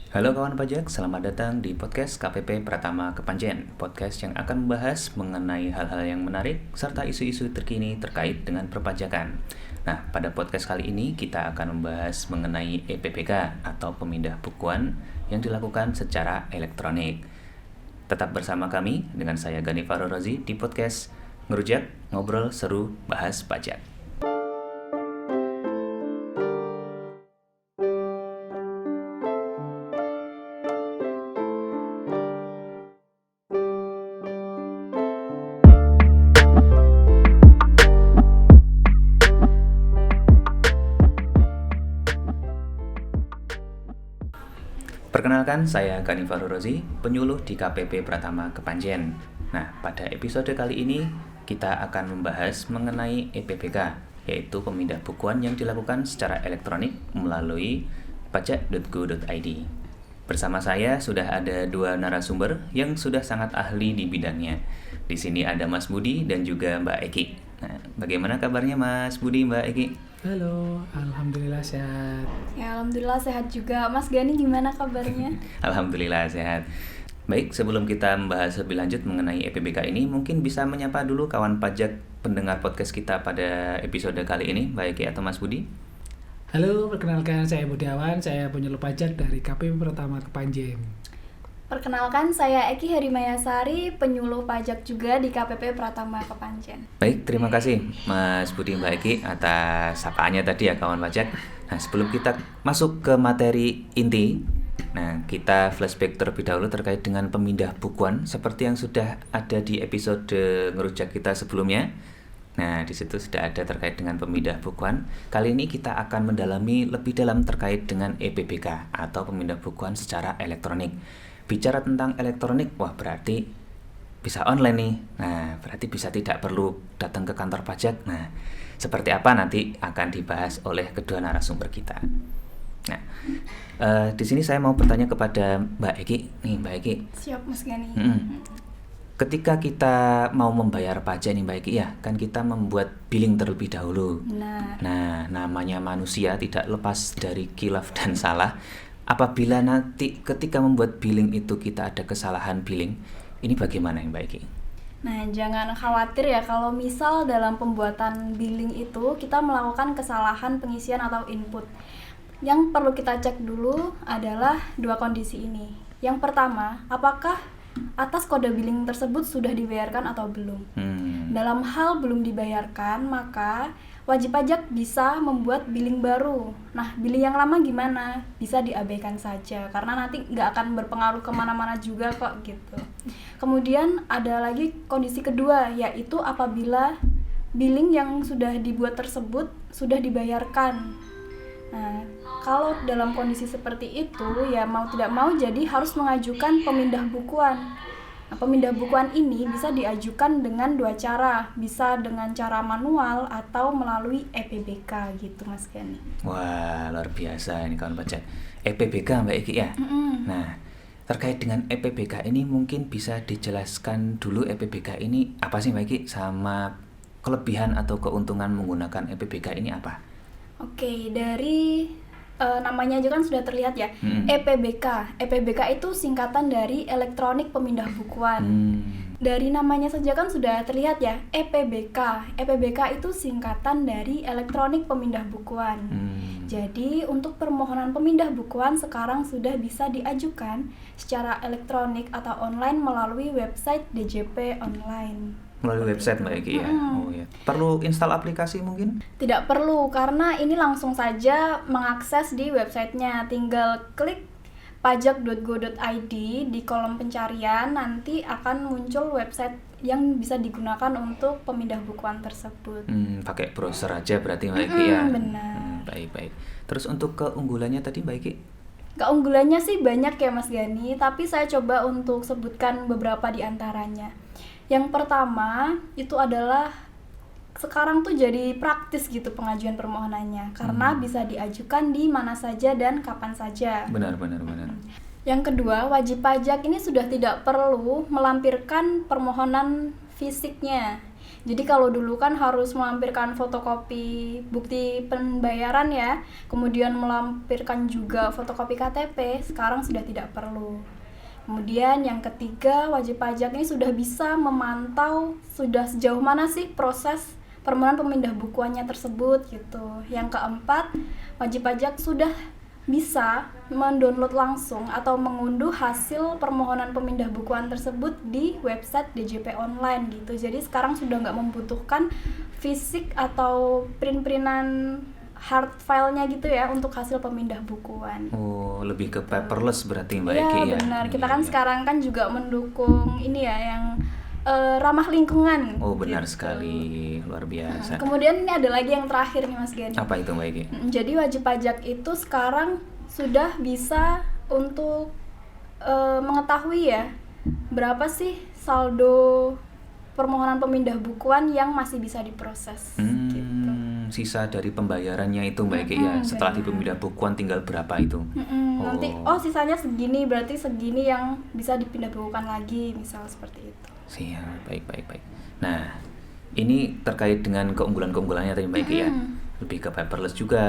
Halo kawan pajak, selamat datang di podcast KPP Pratama Kepanjen. Podcast yang akan membahas mengenai hal-hal yang menarik serta isu-isu terkini terkait dengan perpajakan. Nah, pada podcast kali ini kita akan membahas mengenai EPPK atau pemindah bukuan yang dilakukan secara elektronik. Tetap bersama kami dengan saya Gani Farorozi di podcast Ngerujak, Ngobrol Seru, Bahas Pajak. Perkenalkan, saya Gani Farorozi, penyuluh di KPP Pratama Kepanjen. Nah, pada episode kali ini kita akan membahas mengenai EPPK, yaitu pemindah bukuan yang dilakukan secara elektronik melalui pajak.go.id. Bersama saya sudah ada dua narasumber yang sudah sangat ahli di bidangnya. Di sini ada Mas Budi dan juga Mbak Eki. Nah, bagaimana kabarnya Mas Budi, Mbak Eki? Halo, alhamdulillah sehat. Ya, alhamdulillah sehat juga. Mas Gani gimana kabarnya? Alhamdulillah sehat. Baik, sebelum kita membahas lebih lanjut mengenai EPBK ini, mungkin bisa menyapa dulu kawan pajak pendengar podcast kita pada episode kali ini, Mbak Eki atau Mas Budi. Halo, perkenalkan saya Budiawan, saya penyuluh pajak dari KPP Pratama Kepanjen. Perkenalkan, saya Eki Herimayasari, penyuluh pajak juga di KPP Pratama Kepanjen. Baik, terima kasih Mas Budi, Mbak Eki atas sapaannya tadi ya kawan pajak. Nah, sebelum kita masuk ke materi inti, kita flashback terlebih dahulu terkait dengan pemindah bukuan seperti yang sudah ada di episode ngerujak kita sebelumnya. Nah, di situ sudah ada terkait dengan pemindah bukuan. Kali ini kita akan mendalami lebih dalam terkait dengan EPBK atau pemindah bukuan secara elektronik. Bicara tentang elektronik, wah berarti bisa online nih. Nah, berarti bisa tidak perlu datang ke kantor pajak. Nah, seperti apa nanti akan dibahas oleh kedua narasumber kita. Nah, di sini saya mau bertanya kepada Mbak Eki. Nih, Mbak Eki. Siap, Mas Gani. Ketika kita mau membayar pajak nih Mbak Eki ya, kan kita membuat billing terlebih dahulu. Nah, namanya manusia tidak lepas dari khilaf dan salah. Apabila nanti ketika membuat billing itu kita ada kesalahan billing, ini bagaimana Mbak Eki? Nah, jangan khawatir ya kalau misal dalam pembuatan billing itu kita melakukan kesalahan pengisian atau input. Yang perlu kita cek dulu adalah dua kondisi ini. Yang pertama, apakah atas kode billing tersebut sudah dibayarkan atau belum? Dalam hal belum dibayarkan, maka wajib pajak bisa membuat billing baru. Nah, billing yang lama gimana? Bisa diabaikan saja, karena nanti nggak akan berpengaruh kemana-mana juga kok gitu. Kemudian ada lagi kondisi kedua, yaitu apabila billing yang sudah dibuat tersebut sudah dibayarkan. Nah, kalau dalam kondisi seperti itu, ya mau tidak mau jadi harus mengajukan pemindah bukuan. Nah, pemindah bukuan ini bisa diajukan dengan dua cara, bisa dengan cara manual atau melalui EPBK gitu Mas Gani. Wah, luar biasa ini kawan pajak. EPBK Mbak Eki ya? Nah, terkait dengan EPBK ini mungkin bisa dijelaskan dulu EPBK ini apa sih Mbak Eki, sama kelebihan atau keuntungan menggunakan EPBK ini apa? Oke, dari namanya aja kan sudah terlihat ya. EPBK itu singkatan dari elektronik pemindah bukuan. Dari namanya saja kan sudah terlihat ya, EPBK itu singkatan dari elektronik pemindah bukuan. Jadi untuk permohonan pemindah bukuan sekarang sudah bisa diajukan secara elektronik atau online melalui website DJP online. Melalui website Mbak Eki ya? Oh ya. Perlu install aplikasi mungkin? Tidak perlu, karena ini langsung saja mengakses di websitenya. Tinggal klik pajak.go.id di kolom pencarian, nanti akan muncul website yang bisa digunakan untuk pemindah bukuan tersebut. Pakai browser aja berarti Mbak Eki ya? Benar. Baik. Terus untuk keunggulannya tadi Mbak Eki? Keunggulannya sih banyak ya Mas Gani, tapi saya coba untuk sebutkan beberapa di antaranya. Yang pertama itu adalah sekarang tuh jadi praktis gitu pengajuan permohonannya, karena bisa diajukan di mana saja dan kapan saja. Benar. Yang kedua, wajib pajak ini sudah tidak perlu melampirkan permohonan fisiknya. Jadi kalau dulu kan harus melampirkan fotokopi bukti pembayaran ya, kemudian melampirkan juga fotokopi KTP, sekarang sudah tidak perlu. Kemudian yang ketiga, wajib pajak ini sudah bisa memantau sudah sejauh mana sih proses permohonan pemindah bukuannya tersebut gitu. Yang keempat, wajib pajak sudah bisa mendownload langsung atau mengunduh hasil permohonan pemindah bukuan tersebut di website DJP online gitu. Jadi sekarang sudah nggak membutuhkan fisik atau print-printan hard file-nya gitu ya untuk hasil pemindah bukuan. Oh, lebih ke paperless berarti Mbak Eki Iya ya? benar, kita Iya, kan iya. sekarang kan juga mendukung ini ya yang ramah lingkungan. Oh, benar gitu. sekali, luar biasa. Kemudian ini ada lagi yang terakhir nih Mas Gani. Apa itu Mbak Eki? Jadi wajib pajak itu sekarang sudah bisa untuk mengetahui ya berapa sih saldo permohonan pemindah bukuan yang masih bisa diproses gitu. Sisa dari pembayarannya itu Mbak Eki ya, setelah di pemindah bukuan tinggal berapa itu? Nanti sisanya segini, berarti segini yang bisa dipindah bukukan lagi, misal seperti itu. Siap, baik. Nah, ini terkait dengan keunggulan-keunggulannya tadi Mbak Eki ya, lebih ke paperless juga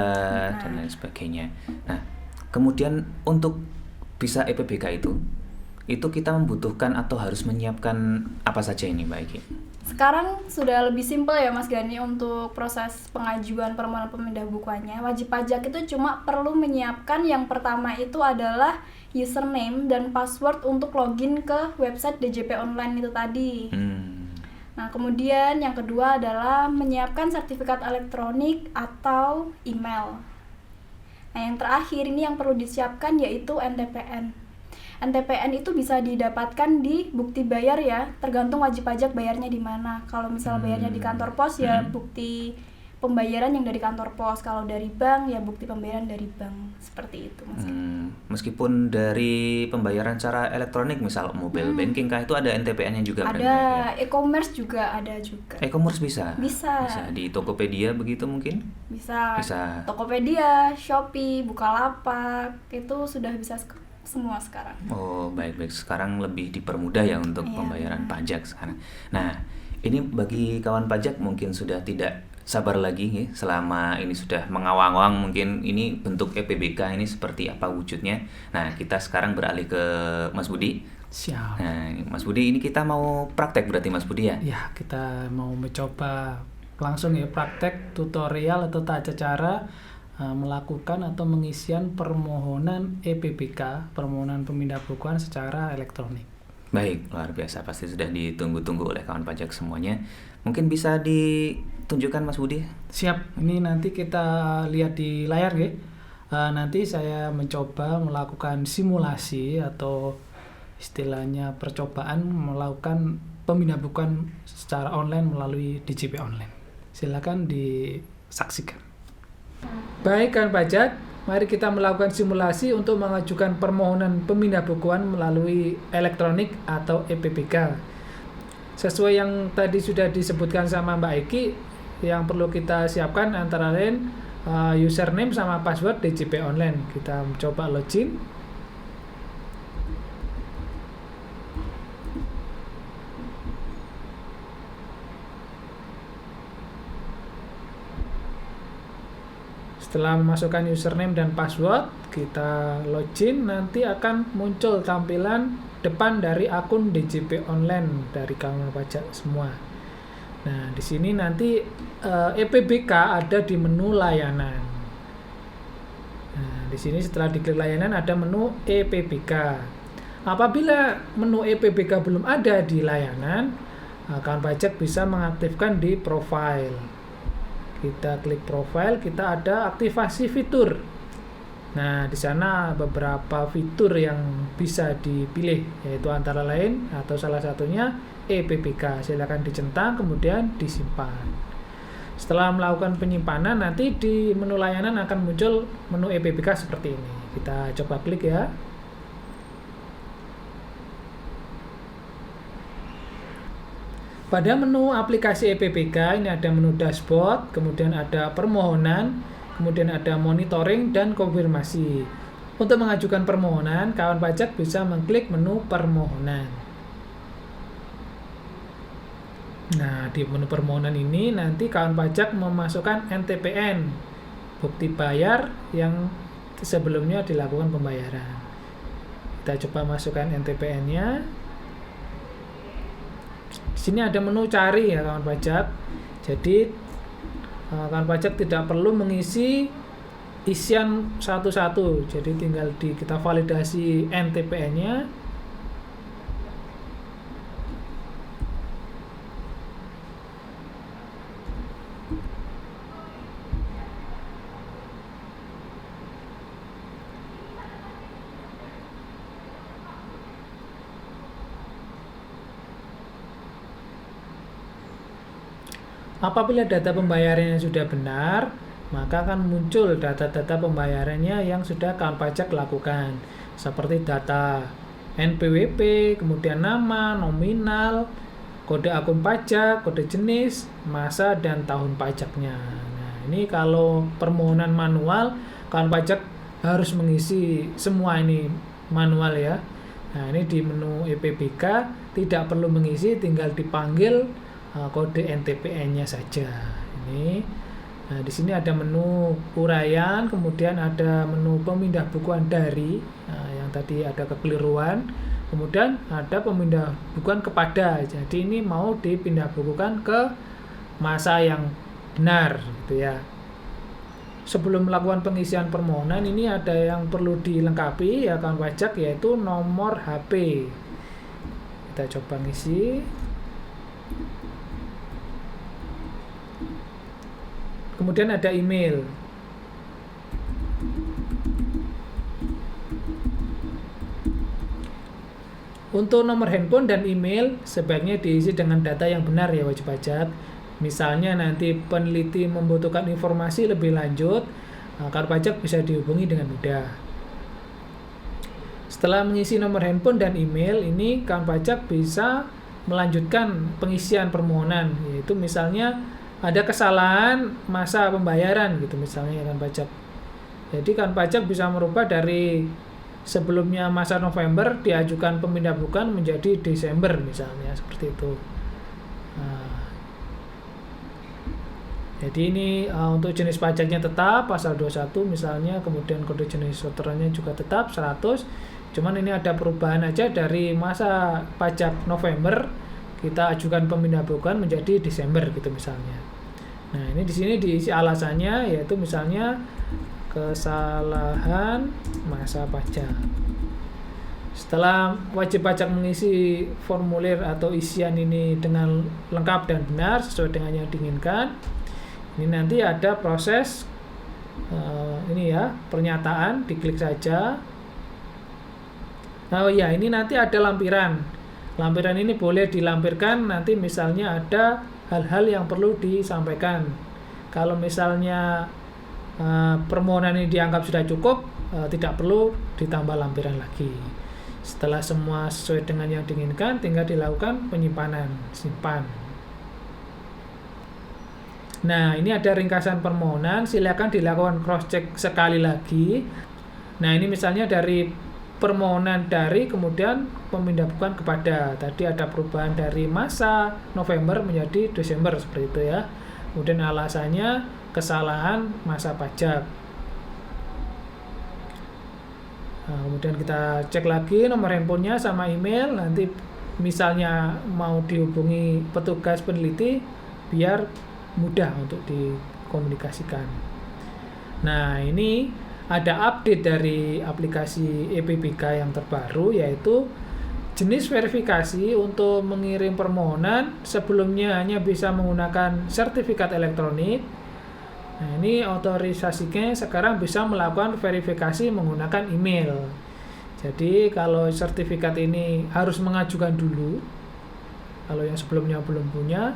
dan lain sebagainya. Nah, kemudian untuk bisa EPBK itu kita membutuhkan atau harus menyiapkan apa saja ini Mbak Eki? Sekarang sudah lebih simpel ya Mas Gani untuk proses pengajuan permohonan pemindah bukuannya. Wajib pajak itu cuma perlu menyiapkan yang pertama itu adalah username dan password untuk login ke website DJP online itu tadi. Nah, kemudian yang kedua adalah menyiapkan sertifikat elektronik atau email. Nah, yang terakhir ini yang perlu disiapkan yaitu NTPN. NTPN itu bisa didapatkan di bukti bayar ya, tergantung wajib pajak bayarnya di mana. Kalau misal bayarnya di kantor pos ya bukti pembayaran yang dari kantor pos, kalau dari bank ya bukti pembayaran dari bank. Seperti itu Mas. Meskipun dari pembayaran secara elektronik misal mobile banking kah itu ada NTPN-nya juga berarti, Mbak Eki ya? Ada e-commerce juga ada juga. E-commerce bisa? Bisa. Bisa di Tokopedia begitu mungkin? Bisa. Bisa. Tokopedia, Shopee, Bukalapak itu sudah bisa semua sekarang. Oh, baik. Sekarang lebih dipermudah ya untuk pembayaran pajak sekarang. Nah, ini bagi kawan pajak mungkin sudah tidak sabar lagi ya, selama ini sudah mengawang-awang mungkin ini bentuk EPBK ini seperti apa wujudnya. Nah, kita sekarang beralih ke Mas Budi. Siap. Nah, Mas Budi ini kita mau praktek berarti Mas Budi ya? Ya, kita mau mencoba langsung ya praktek tutorial atau tata cara melakukan atau mengisian permohonan EPBK, permohonan pemindah bukuan secara elektronik. Baik, luar biasa, pasti sudah ditunggu-tunggu oleh kawan pajak semuanya. Mungkin bisa ditunjukkan Mas Budi? Siap, ini nanti kita lihat di layar ya. Nanti saya mencoba melakukan simulasi atau istilahnya percobaan melakukan pemindah bukuan secara online melalui DJP online. Silakan disaksikan. Baik kawan pajak, mari kita melakukan simulasi untuk mengajukan permohonan pemindah bukuan melalui elektronik atau EPBK. Sesuai yang tadi sudah disebutkan sama Mbak Eki, yang perlu kita siapkan antara lain username sama password DJP online. Kita coba login. Setelah memasukkan username dan password, kita login, nanti akan muncul tampilan depan dari akun DJP online dari kawan pajak semua. Nah, di sini nanti EPBK ada di menu layanan. Nah, di sini setelah diklik layanan ada menu EPBK. Apabila menu EPBK belum ada di layanan, kawan pajak bisa mengaktifkan di profile. Kita klik profile, kita ada aktivasi fitur. Nah, di sana beberapa fitur yang bisa dipilih, yaitu antara lain atau salah satunya EPBK. Silakan dicentang kemudian disimpan. Setelah melakukan penyimpanan, nanti di menu layanan akan muncul menu EPBK seperti ini. Kita coba klik ya. Pada menu aplikasi EPBK ini ada menu dashboard, kemudian ada permohonan, kemudian ada monitoring dan konfirmasi. Untuk mengajukan permohonan, kawan pajak bisa mengklik menu permohonan. Nah, di menu permohonan ini nanti kawan pajak memasukkan NTPN, bukti bayar yang sebelumnya dilakukan pembayaran. Kita coba masukkan NTPN-nya. Di sini ada menu cari ya kawan pajak. Jadi kawan pajak tidak perlu mengisi isian satu-satu. Jadi tinggal kita validasi NTPN-nya. Apabila data pembayarannya sudah benar, maka akan muncul data-data pembayarannya yang sudah kawan pajak lakukan, seperti data NPWP, kemudian nama, nominal, kode akun pajak, kode jenis, masa, dan tahun pajaknya. Nah, ini kalau permohonan manual, kawan pajak harus mengisi semua ini manual ya. Nah, ini di menu EPBK tidak perlu mengisi, tinggal dipanggil kode NTPN-nya saja. Ini, nah di sini ada menu uraian, kemudian ada menu pemindah bukuan dari, yang tadi ada kekeliruan, kemudian ada pemindah bukuan kepada. Jadi ini mau dipindah bukukan ke masa yang benar, gitu ya. Sebelum melakukan pengisian permohonan, ini ada yang perlu dilengkapi ya kawan pajak, yaitu nomor HP. Kita coba ngisi. Kemudian ada email. Untuk nomor handphone dan email sebaiknya diisi dengan data yang benar ya wajib pajak. Misalnya nanti peneliti membutuhkan informasi lebih lanjut, kawan pajak bisa dihubungi dengan mudah. Setelah mengisi nomor handphone dan email, ini kawan pajak bisa melanjutkan pengisian permohonan, yaitu misalnya ada kesalahan masa pembayaran gitu misalnya kan pajak. Jadi kan pajak bisa merubah dari sebelumnya masa November diajukan pemindah bukuan menjadi Desember misalnya, seperti itu. Nah, jadi ini untuk jenis pajaknya tetap pasal 21 misalnya, kemudian kode jenis sorterannya juga tetap 100. Cuman ini ada perubahan aja, dari masa pajak November kita ajukan pemindah bukuan menjadi Desember gitu misalnya. Nah, ini di sini diisi alasannya, yaitu misalnya kesalahan masa pajak. Setelah wajib pajak mengisi formulir atau isian ini dengan lengkap dan benar sesuai dengan yang diinginkan, ini nanti ada proses ini ya, pernyataan, diklik saja. Nah, ya ini nanti ada lampiran. Lampiran ini boleh dilampirkan nanti misalnya ada hal-hal yang perlu disampaikan. Kalau misalnya permohonan ini dianggap sudah cukup, tidak perlu ditambah lampiran lagi. Setelah semua sesuai dengan yang diinginkan, tinggal dilakukan penyimpanan, simpan. Nah, ini ada ringkasan permohonan, silakan dilakukan cross check sekali lagi. Nah, ini misalnya dari permohonan dari, kemudian pemindah bukuan kepada. Tadi ada perubahan dari masa November menjadi Desember seperti itu ya. Kemudian alasannya kesalahan masa pajak. Nah, kemudian kita cek lagi nomor handphonenya sama email. Nanti misalnya mau dihubungi petugas peneliti biar mudah untuk dikomunikasikan. Nah, ini ada update dari aplikasi EPBK yang terbaru, yaitu jenis verifikasi untuk mengirim permohonan sebelumnya hanya bisa menggunakan sertifikat elektronik. Nah, ini otorisasinya sekarang bisa melakukan verifikasi menggunakan email. Jadi kalau sertifikat ini harus mengajukan dulu, kalau yang sebelumnya belum punya.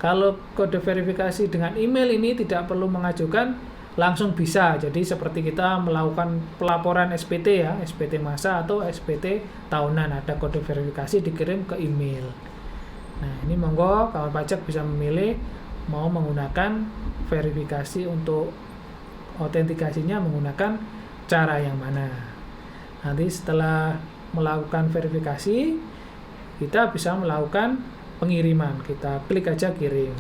Kalau kode verifikasi dengan email ini tidak perlu mengajukan, langsung bisa. Jadi seperti kita melakukan pelaporan SPT ya, SPT masa atau SPT tahunan, ada kode verifikasi dikirim ke email. Nah, ini monggo kawan pajak bisa memilih mau menggunakan verifikasi untuk autentikasinya menggunakan cara yang mana. Nanti setelah melakukan verifikasi, kita bisa melakukan pengiriman. Kita klik aja kirim.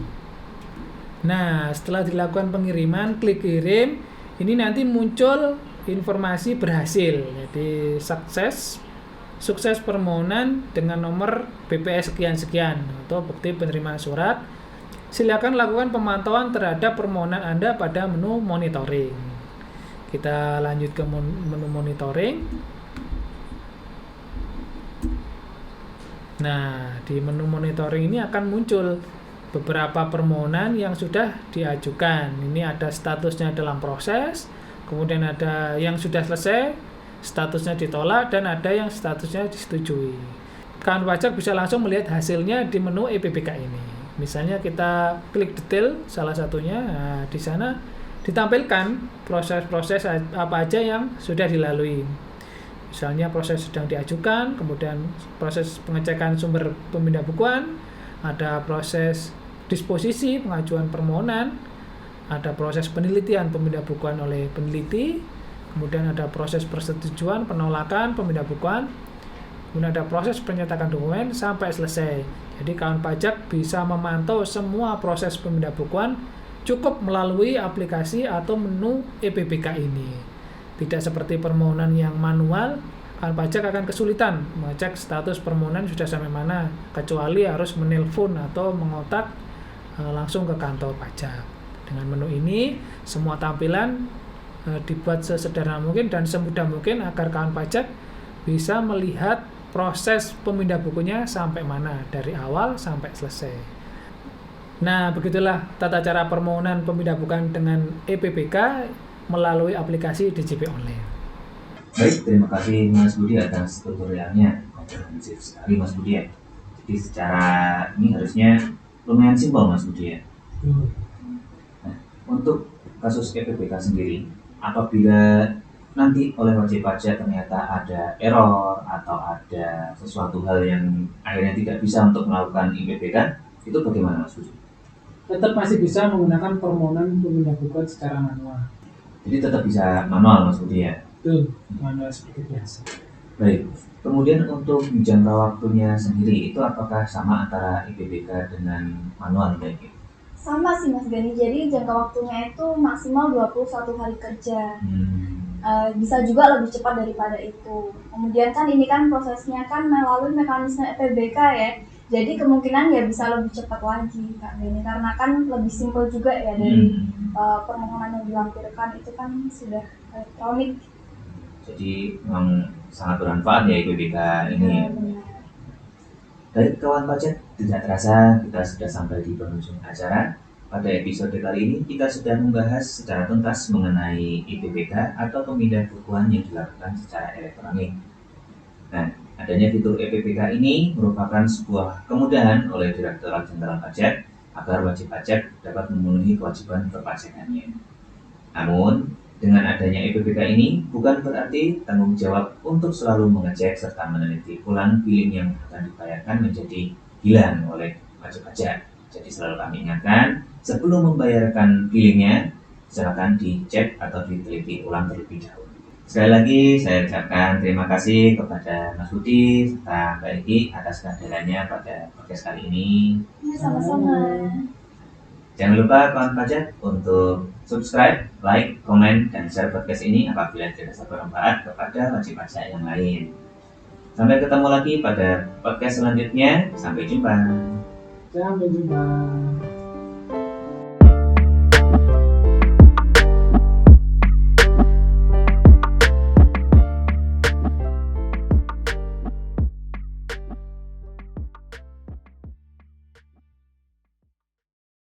Nah, setelah dilakukan pengiriman, klik kirim, ini nanti muncul informasi berhasil. Jadi sukses permohonan dengan nomor BPS sekian-sekian atau bukti penerimaan surat. Silakan lakukan pemantauan terhadap permohonan Anda pada menu monitoring. Kita lanjut ke menu monitoring. Nah, di menu monitoring ini akan muncul beberapa permohonan yang sudah diajukan. Ini ada statusnya dalam proses, kemudian ada yang sudah selesai, statusnya ditolak, dan ada yang statusnya disetujui. Kawan pajak bisa langsung melihat hasilnya di menu EPBK ini. Misalnya kita klik detail salah satunya, nah, di sana ditampilkan proses-proses apa aja yang sudah dilalui. Misalnya proses sedang diajukan, kemudian proses pengecekan sumber pemindahan ada proses disposisi pengajuan permohonan, ada proses penelitian pemindahan oleh peneliti, kemudian ada proses persetujuan penolakan pemindahan, kemudian ada proses penyetakan dokumen sampai selesai. Jadi kawan pajak bisa memantau semua proses pemindahan cukup melalui aplikasi atau menu EPBK ini. Tidak seperti permohonan yang manual, kawan pajak akan kesulitan mengecek status permohonan sudah sampai mana, kecuali harus menelpon atau mengontak langsung ke kantor pajak. Dengan menu ini, semua tampilan dibuat sesederhana mungkin dan semudah mungkin agar kawan pajak bisa melihat proses pemindah bukunya sampai mana, dari awal sampai selesai. Nah, begitulah tata cara permohonan pemindah buku dengan EPBK melalui aplikasi DJP Online. Baik, terima kasih Mas Budi atas tutorialnya. Komprehensif sekali Mas Budi ya. Jadi secara ini harusnya lumayan simpel Mas Budi ya. Nah, untuk kasus EPBK sendiri, apabila nanti oleh wajib pajak ternyata ada error atau ada sesuatu hal yang akhirnya tidak bisa untuk melakukan EPBK, itu bagaimana Mas Budi? Tetap masih bisa menggunakan permohonan pemindah buku secara manual. Jadi tetap bisa manual Mas Budi ya? Betul, manual seperti biasa. Baik, kemudian untuk jangka waktunya sendiri, itu apakah sama antara EPBK dengan manual baik? Sama sih Mas Gani, jadi jangka waktunya itu maksimal 21 hari kerja. Bisa juga lebih cepat daripada itu. Kemudian kan ini kan prosesnya kan melalui mekanisme EPBK ya, jadi kemungkinan ya bisa lebih cepat lagi Kak Gani, karena kan lebih simpel juga ya dari permohonan yang dilampirkan itu kan sudah elektronik. Jadi memang sangat bermanfaat ya EPBK ini. Baik kawan pajak, tidak terasa kita sudah sampai di penghujung acara. Pada episode kali ini kita sudah membahas secara tuntas mengenai EPBK atau pemindahan bukuan yang dilakukan secara elektronik. Nah, adanya fitur EPBK ini merupakan sebuah kemudahan oleh Direktorat Jenderal Pajak agar wajib pajak dapat memenuhi kewajiban perpajakannya. Namun, dengan adanya EPBK ini bukan berarti tanggung jawab untuk selalu mengecek serta meneliti ulang billing yang akan dibayarkan menjadi hilang oleh wajib pajak. Jadi selalu kami ingatkan, sebelum membayarkan billingnya, silakan dicek atau diteliti ulang terlebih dahulu. Sekali lagi saya ucapkan terima kasih kepada Mas Budi serta Mbak Eki atas kehadirannya pada podcast kali ini. Sama-sama. Jangan lupa kawan pajak untuk subscribe, like, komen, dan share podcast ini apabila dirasa bermanfaat kepada wajib pajak yang lain. Sampai ketemu lagi pada podcast selanjutnya. Sampai jumpa. Sampai jumpa.